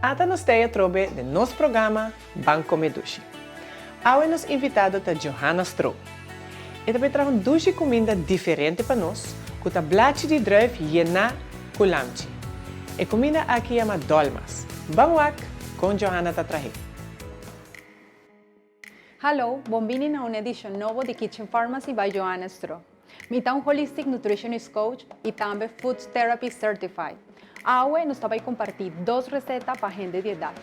Ata nos teia trobe de nosso programa Banco Me Dushi. Aue nos invitado ta Johanna Stroh. E também traz dushi comida diferente para nós, com a blachi de druif jena kulamchi. E comida aqui chama dolmas. Banwak com Johanna ta trahe. Hallo, bom-vindo a uma edição nova de Kitchen Pharmacy by Johanna Stroh. Eu sou Holistic Nutritionist Coach e também Food Therapy Certified. Hoje nós vamos compartilhar 2 receitas para gente de idade.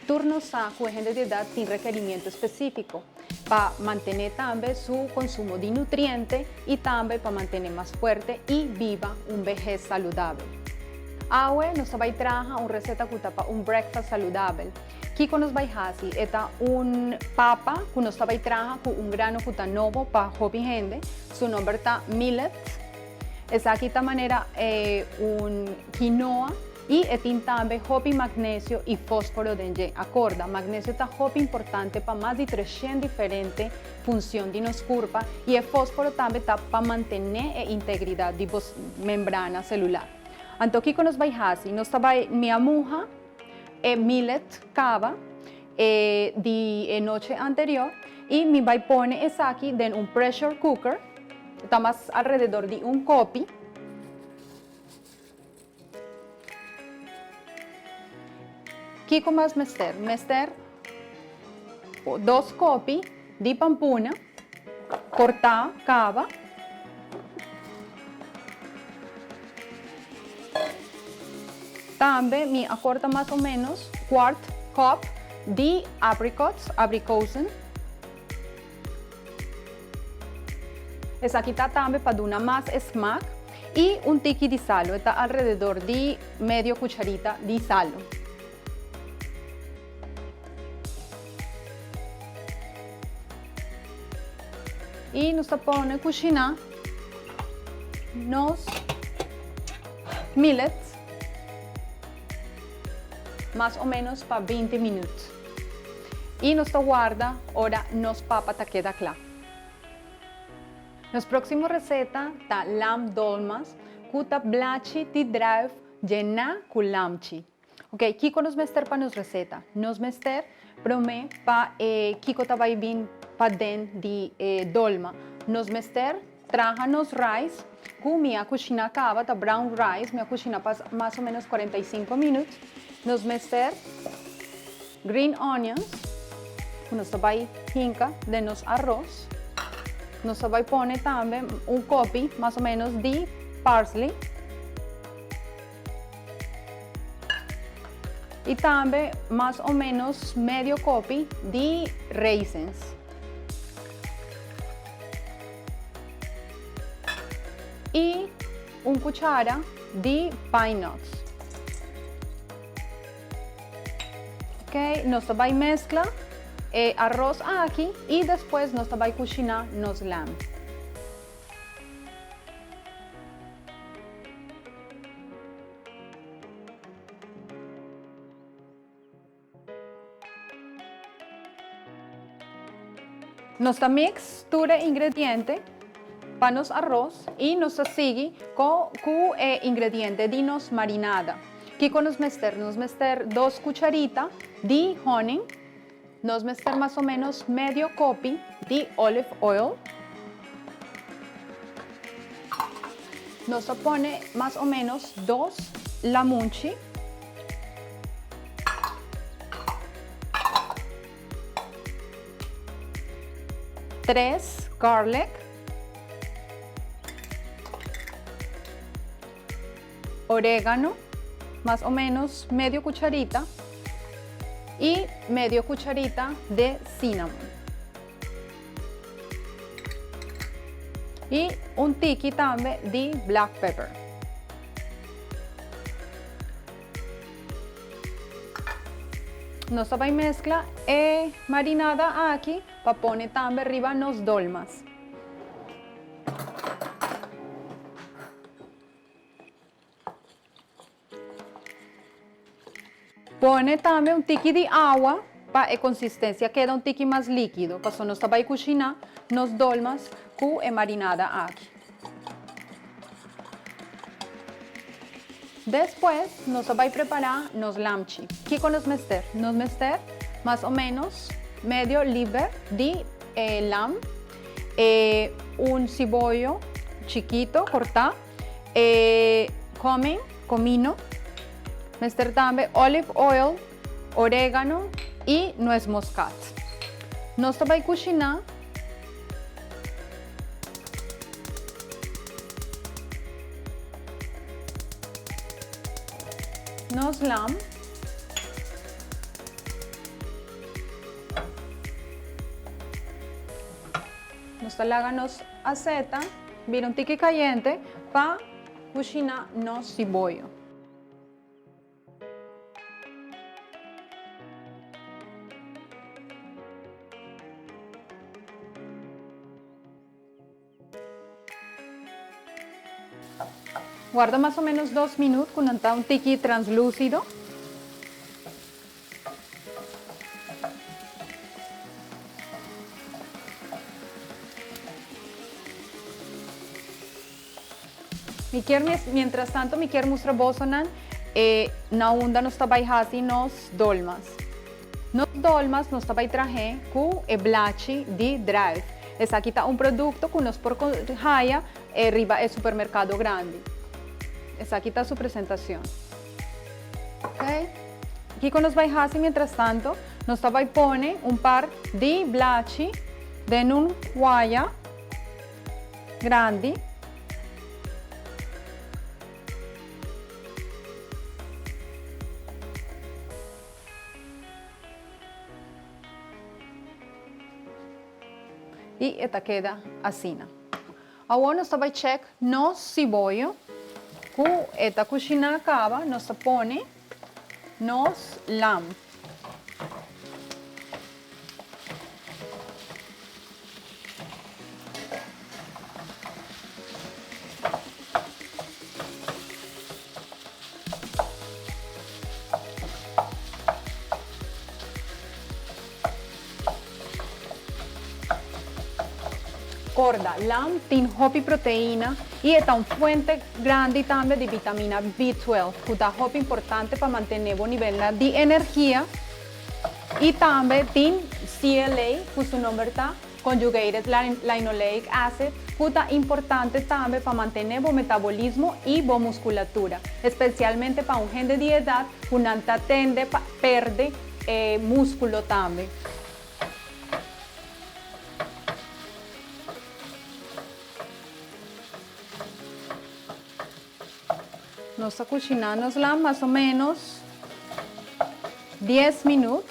Turnos com gente de idade sem requerimento específico, para manter também seu consumo de nutrientes e também para manter mais forte e viva vejez saudável. Hoje nós vamos trazer uma receita para breakfast saudável. Que nós vamos fazer é papa que nós vamos trazer com grano que está novo para jovem gente. Seu nome é millet. Essa aqui da maneira é quinoa e tem também jovem magnésio e fósforo dentro. Acorda, magnésio é muito importante para mais de 300 diferentes funções de nosso corpo e o fósforo também está para manter a integridade da membrana celular. Então, o que nós vamos fazer? Nós vamos minha moja millet cava de noite anterior e me vai pôr essa aqui em pressure cooker. Está mais alrededor de copo. Que com mais mester? Mester 2 copos de pampuna, cortar cava. Também me acorta mais ou menos 1/4 cup de abricosen. Essa aqui está também para dar mais smack e tique de sal, está alrededor de meio cucharita de sal. E nós vamos a cozinhar nos millets mais ou menos para 20 minutos. E nós guarda ora nos papa ta queda clara. Nos próxima receita tá lamb dolmas com blachi de druif jena kulamchi. Ok, que nos mester para nos receita? Nos mester prome para kiko ta vai bin para dentro de dolma. Nos mester traja nos rice com minha cozinha cava ta brown rice, minha cozinha mais ou menos 45 minutos. Nos mester green onions, que nos vai hinca de nos arroz. Nós vamos pôr também copo mais ou menos de parsley e também mais ou menos meio copo de raisins. E cuchara de pine nuts. Ok, nós vamos mesclar arroz aqui e depois nós vamos cozinhar nos lamb. Nós mistura ingrediente para nos arroz e nós sigue com ingrediente de nos marinada. Que com nos mester 2 cucharitas de honey. Nós mester mais ou menos meio copo de olive oil. Nós põe mais ou menos 2 lamunchi. 3 garlic. Orégano, más o menos medio cucharita. Y medio cucharita de cinnamon. Y tique también de black pepper. Nos vamos a mezclar marinada aquí para poner también arriba nos dolmas. Pone também tique de agua para a consistência queda tique mais líquido. Para nós vai cozinhar nos dolmas com a marinada aqui. Después, nos vai preparar nos lamchi. ¿Qué con nos mester? Nos mester más o menos medio libre de lam, un cibollo chiquito, cortado, comino, mester también olive oil, orégano y nuez moscata. Nos vai cocinar nos lam, nos talaga nos aceta, vira un tique caliente para cocinar nos cibollo. Guarda más o menos 2 minutos con un tiki translúcido. Mientras tanto, mi quiero mostrar bosonan na onda nos tabay hasi nos dolmas. Nos dolmas nos tabay traje ku e blachi di drive. Es aquí está un producto que nos por haya arriba el supermercado grande. Aquí está su presentación. Okay. Aquí con los baijasi, mientras tanto, nos pone un par de blachi de un guaya grande. Y esta queda así. Ahora nos check nos cibollo. Esta cocina acaba, nos pone nos lam. Corda, lam tiene hopi proteína y es una fuente grande también de vitamina B12, que es hopi importante para mantener un nivel de energía. Y también tiene CLA, que su nombre está Conjugated Linoleic Acid, que es importante también para mantener el metabolismo y la musculatura, especialmente para un gente de edad que no tiende a perder músculo también. Nos cocinamos más o menos 10 minutos.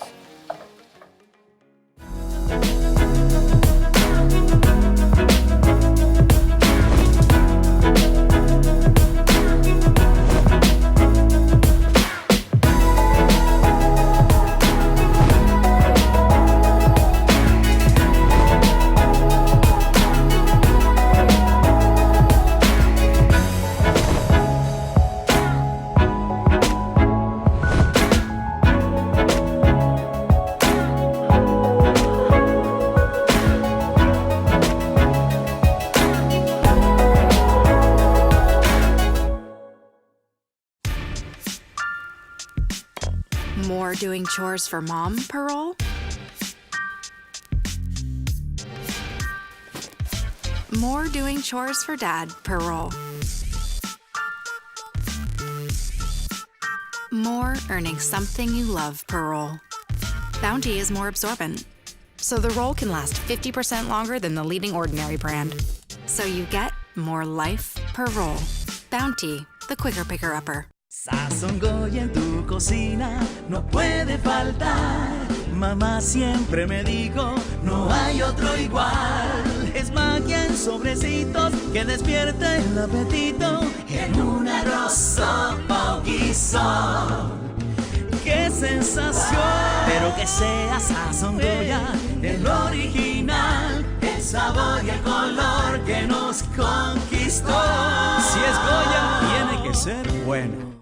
More doing chores for mom, Pearl? More doing chores for dad, Pearl. More earning something you love, Pearl. Bounty is more absorbent, so the roll can last 50% longer than the leading ordinary brand. So you get more life per roll. Bounty, the quicker picker-upper. Sazón Goya en tu cocina no puede faltar. Mamá siempre me dijo, no hay otro igual. Es magia en sobrecitos que despierta el apetito en un arroz, sopa o guiso. ¡Qué sensación! Pero que sea Sazón Goya, el original, el sabor y el color que nos conquistó. Si es Goya, tiene que ser bueno.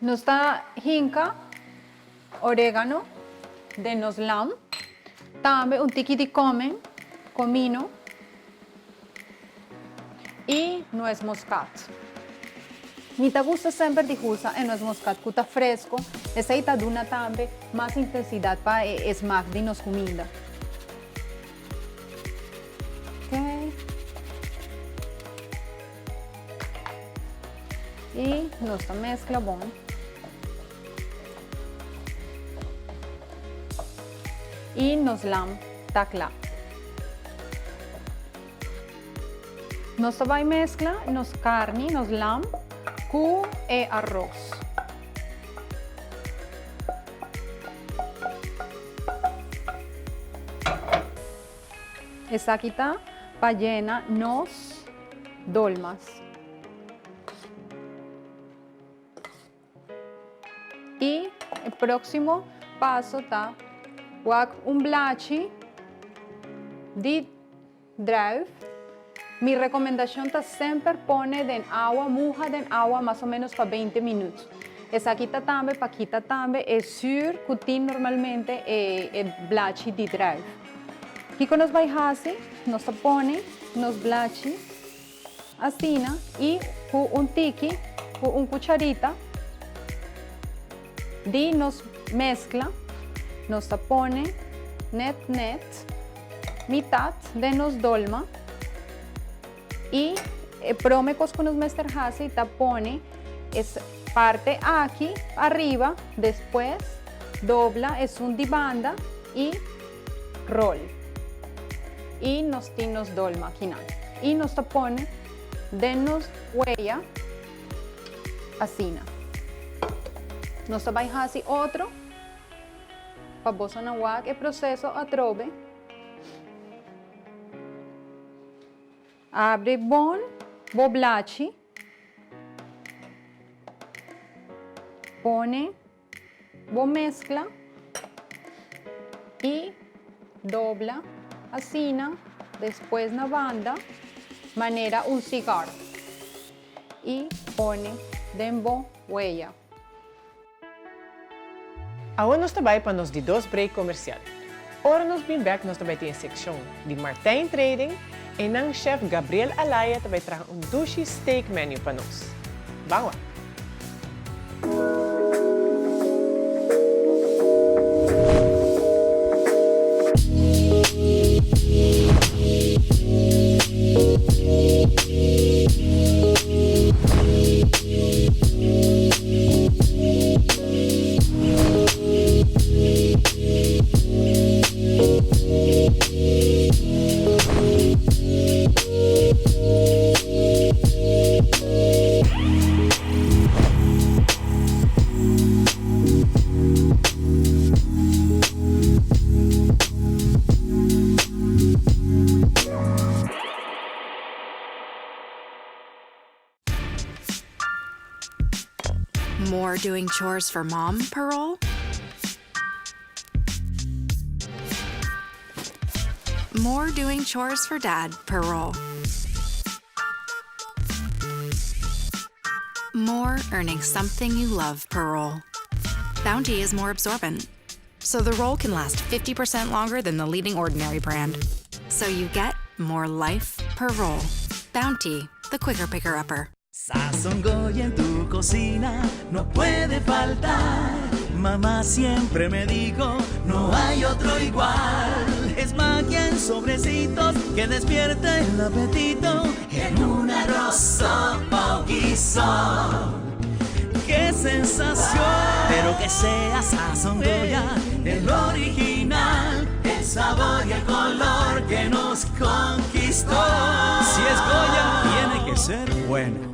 Nos está hinca, orégano, de nos lam, también un tiki de comino y nuez moscata. Me gusta siempre de usar en nuez moscata, que está fresco, esa está duna también más intensidad para el smack de nos comida. Okay. Y nos mezcla bon. Y nos lam takla. Nos vai mezcla, nos carne, nos lam, cu e arroz. Esa aquí está para llenar nos dolmas. Y el próximo paso está un blachi de druif. Mi recomendación está siempre poner en agua, moja en agua más o menos para 20 minutos. Esa aquí está también, para aquí está también, es sur que normalmente el blachi de druif. Aquí con nos baijasi, nos pone, nos blachi, así, y con un tiki, con un cucharita, de nos mezcla, nos pone net, mitad de nos dolma y promecos con nos mesterhasi te pone es parte aquí arriba, después dobla, es un banda y roll y nos dolma aquí y nos pone de nos huella así. Nos va a hacer otro para vos el proceso a trove. Abre boblachi, pone, mezcla y dobla así, después na banda, manera un cigarro y pone dembo huella. Agora nós trabalhamos para nos de 2 break comercial. Ora nos bem back nós também tem a secção de Martin Trading e o chef Gabriel Alaya também traz Dushi steak menu para nós. Vamos lá! More doing chores for mom, Parole? More doing chores for dad, Parole. More earning something you love, Parole. Bounty is more absorbent, so the roll can last 50% longer than the leading ordinary brand. So you get more life per roll. Bounty, the quicker picker-upper. Sazón Goya en tu cocina no puede faltar. Mamá siempre me dijo, no hay otro igual. Es magia en sobrecitos que despierta el apetito en un arroz o guiso. Que sensación, pero que sea sazón Goya, el original, el sabor y el color que nos conquistó. Si es Goya, tiene que ser bueno.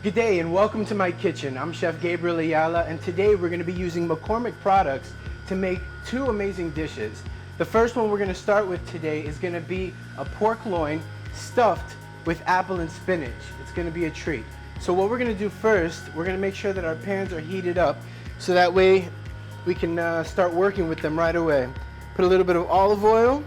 Good day and welcome to my kitchen. I'm Chef Gabriel Ayala, and today we're going to be using McCormick products to make two amazing dishes. The first one we're going to start with today is going to be a pork loin stuffed with apple and spinach. It's going to be a treat. So what we're going to do first, we're going to make sure that our pans are heated up so that way we can start working with them right away. Put a little bit of olive oil.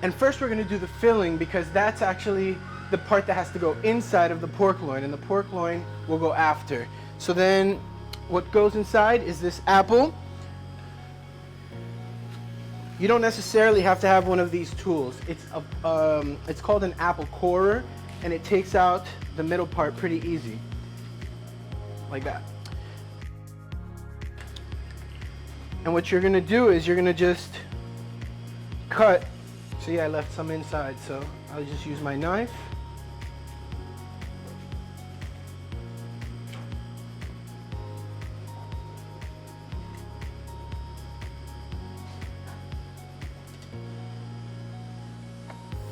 And first we're going to do the filling because that's actually the part that has to go inside of the pork loin, and the pork loin will go after. So then what goes inside is this apple. You don't necessarily have to have one of these tools. It's called an apple corer, and it takes out the middle part pretty easy, like that. And what you're going to do is you're going to just cut. See, I left some inside, so I'll just use my knife.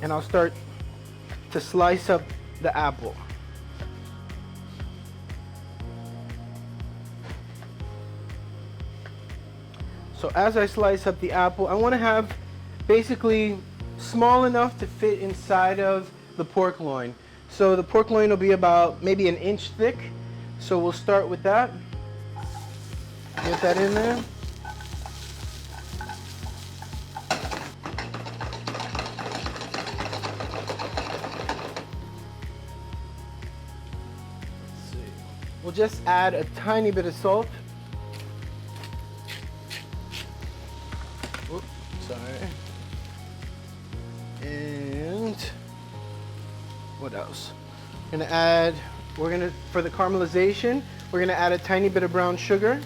And I'll start to slice up the apple. So as I slice up the apple, I want to have basically small enough to fit inside of the pork loin. So the pork loin will be about maybe an inch thick. So we'll start with that. Get that in there. Let's see. We'll just add a tiny bit of salt. Oops, sorry. And what else? For the caramelization, we're gonna add a tiny bit of brown sugar.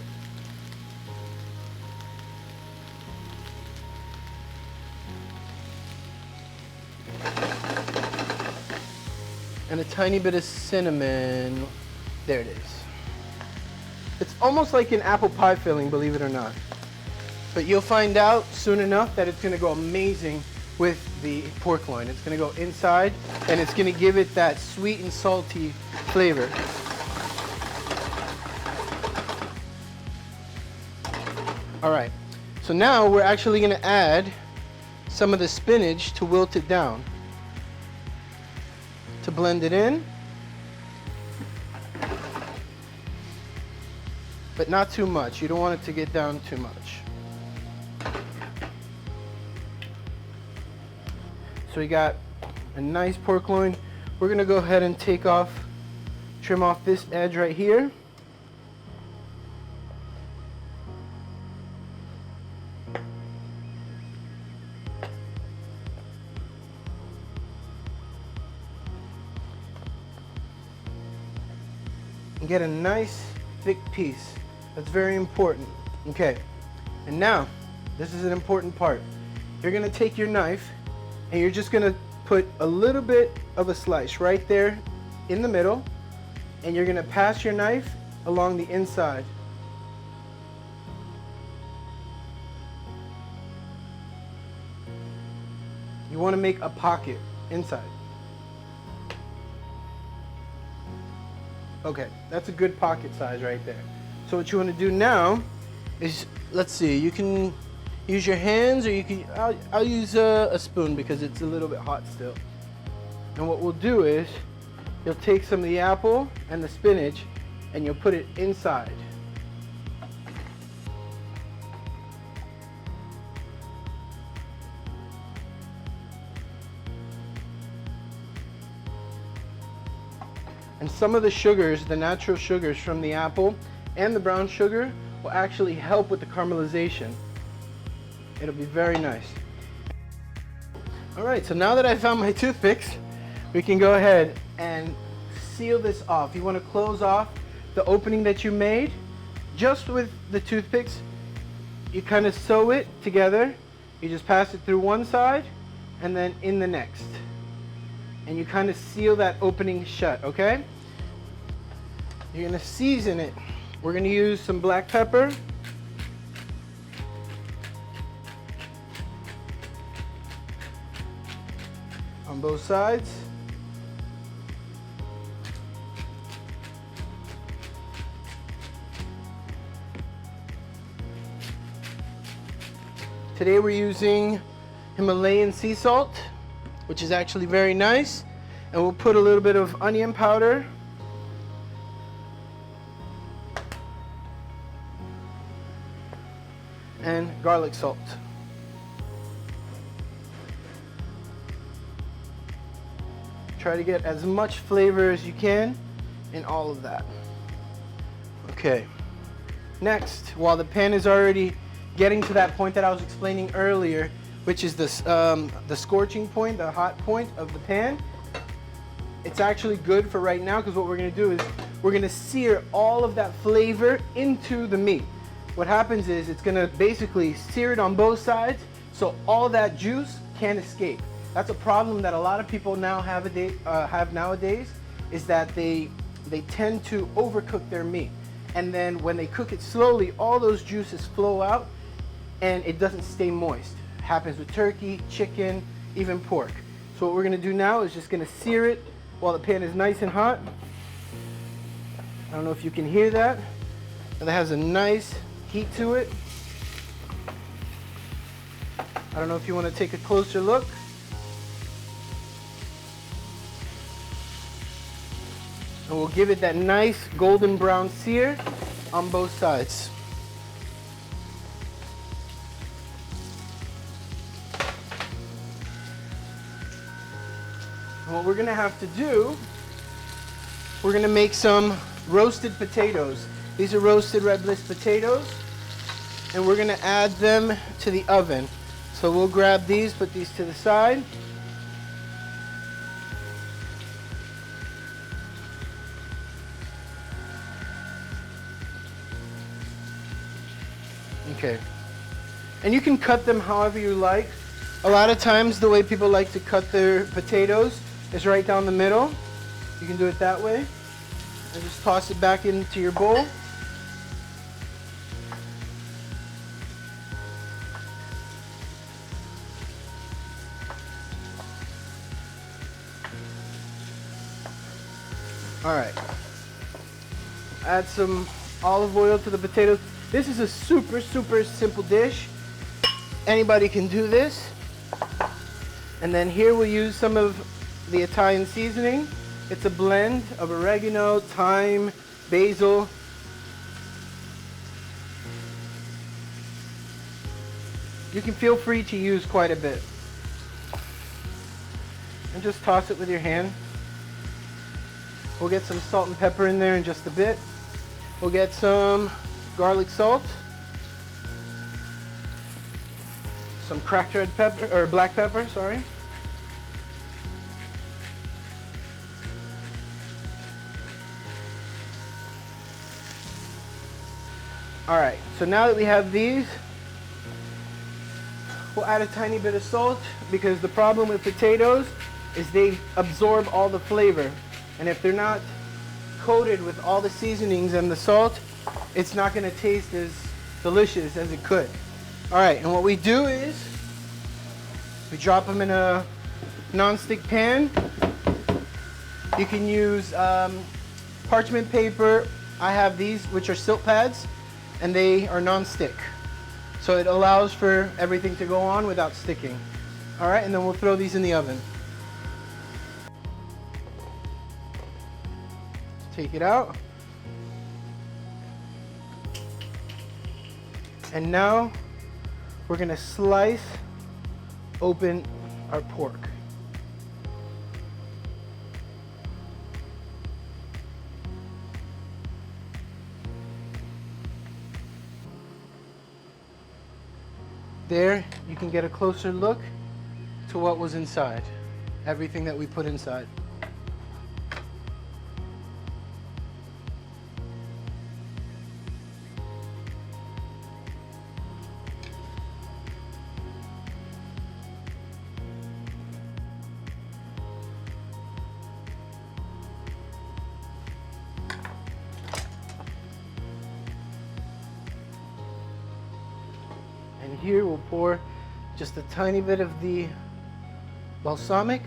And a tiny bit of cinnamon. There it is. It's almost like an apple pie filling, believe it or not. But you'll find out soon enough that it's gonna go amazing with the pork loin. It's going to go inside and it's going to give it that sweet and salty flavor. All right, so now we're actually going to add some of the spinach to wilt it down, to blend it in, but not too much. You don't want it to get down too much. So we got a nice pork loin. We're gonna go ahead and trim off this edge right here. And get a nice thick piece. That's very important. Okay, and now, this is an important part. You're gonna take your knife and you're just gonna put a little bit of a slice right there in the middle, and you're gonna pass your knife along the inside. You wanna make a pocket inside. Okay, that's a good pocket size right there. So what you wanna do now is, let's see, you can use your hands, or you can, I'll use a spoon because it's a little bit hot still. And what we'll do is, you'll take some of the apple and the spinach and you'll put it inside. And some of the sugars, the natural sugars from the apple and the brown sugar, will actually help with the caramelization. It'll be very nice. All right, so now that I found my toothpicks, we can go ahead and seal this off. You want to close off the opening that you made just with the toothpicks. You kind of sew it together. You just pass it through one side and then in the next. And you kind of seal that opening shut, okay? You're going to season it. We're going to use some black pepper. On both sides. Today we're using Himalayan sea salt, which is actually very nice. And we'll put a little bit of onion powder. And garlic salt. Try to get as much flavor as you can in all of that. Okay. Next, while the pan is already getting to that point that I was explaining earlier, which is the scorching point, the hot point of the pan, it's actually good for right now because what we're going to do is we're going to sear all of that flavor into the meat. What happens is it's going to basically sear it on both sides so all that juice can't escape. That's a problem that a lot of people now have nowadays, is that they tend to overcook their meat. And then when they cook it slowly, all those juices flow out and it doesn't stay moist. It happens with turkey, chicken, even pork. So what we're going to do now is just going to sear it while the pan is nice and hot. I don't know if you can hear that. That has a nice heat to it. I don't know if you want to take a closer look. And we'll give it that nice golden brown sear on both sides. And what we're going to have to do, we're going to make some roasted potatoes. These are roasted red bliss potatoes, and we're going to add them to the oven. So we'll grab these, put these to the side. Okay. And you can cut them however you like. A lot of times the way people like to cut their potatoes is right down the middle. You can do it that way. And just toss it back into your bowl. All right. Add some olive oil to the potatoes. This is a super, super simple dish. Anybody can do this. And then here we'll use some of the Italian seasoning. It's a blend of oregano, thyme, basil. You can feel free to use quite a bit. And just toss it with your hand. We'll get some salt and pepper in there in just a bit. We'll get some garlic salt, some cracked red pepper, or black pepper, sorry. All right, so now that we have these, we'll add a tiny bit of salt, because the problem with potatoes is they absorb all the flavor. And if they're not coated with all the seasonings and the salt, it's not going to taste as delicious as it could. All right, and what we do is we drop them in a non-stick pan. You can use parchment paper. I have these, which are silk pads, and they are non-stick. So it allows for everything to go on without sticking. All right, and then we'll throw these in the oven. Take it out. And now we're gonna slice open our pork. There, you can get a closer look to what was inside, everything that we put inside. And here we'll pour just a tiny bit of the balsamic.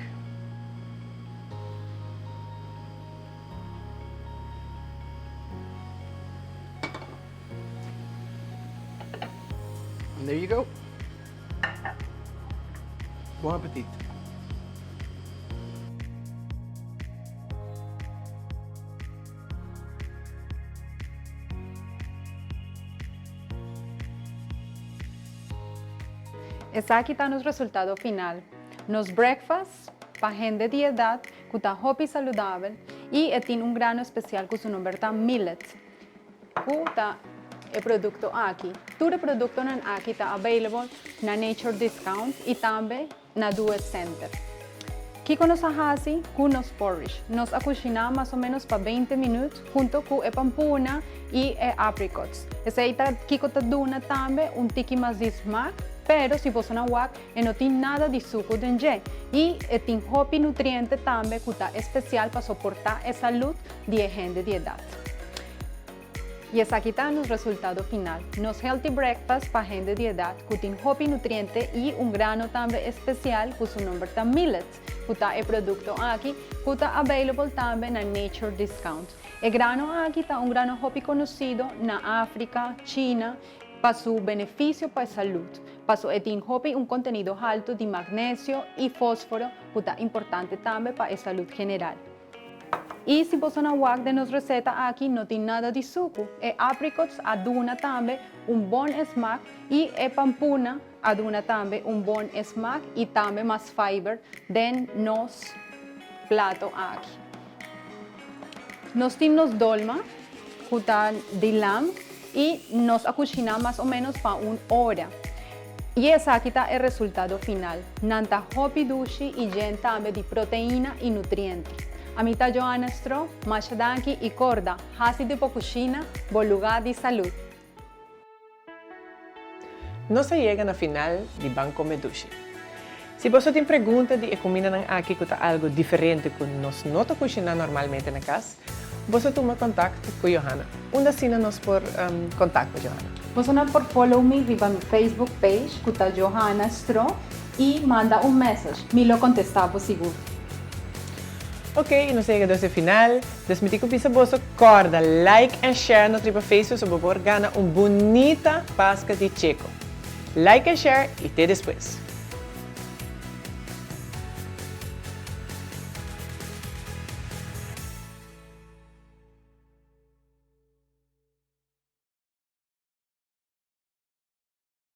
And there you go. Bon appetit. Essa aqui está nos resultado final. Nos breakfast, para gente de edad, que está hopi saudável, e tem um grano especial que seu nome é millet. Que está o produto aqui. Todo o produto aqui está available na Nature Discount e também na Do It Center. Aqui nós fazemos com nos porridge. Nós cozinhamos mais ou menos para 20 minutos junto com a pampuna e apricots. Essa aqui está dando também tiki mais de smack. Pero se você não wak, não tem nada de suco dentro. E tem hopi nutriente também que está especial para suportar a saúde de gente de idade. E esse aqui está no resultado final. Nos healthy breakfast para gente de idade que tem hopi nutriente e grano também especial que seu nome é millet. Que está o produto aqui que está available também na Nature Discount. O grano aqui está grano hopi conhecido na África, China, para seu benefício para a saúde. Para tem hopi contenido alto de magnesio e fósforo, que é importante também para a saúde general. E se você não guarda de nossa receita aqui, não tem nada de suco. E apricots aduna também bom smack e a pampuna aduna também bom smack e também mais fiber do nosso prato aqui. Nós temos dolma, que está de lamb, e nós cozinhamos mais ou menos para 1 hora. E esse aqui está o resultado final. Nanta hopi dushi e gente também de proteína e nutrientes. A mim está Johanna Stro, machadanki e corda. Hasi de cozinha, bom lugar de saúde. Nós chegamos na final de Banco Dushi. Se você tem pergunta de comida aqui que está algo diferente que nós não cozinhamos normalmente na casa, você toma contato com Johanna. Onde assina nós por contato com Johanna? Você pode follow me via meu Facebook page, que está Johanna Stro, e manda message. Me lo contestava seguro. Ok, nós chegamos ao final. Desmiti que pisa você corda, like e share no tripa Facebook sobre por ganhar bonita pasca de checo. Like e share e até depois.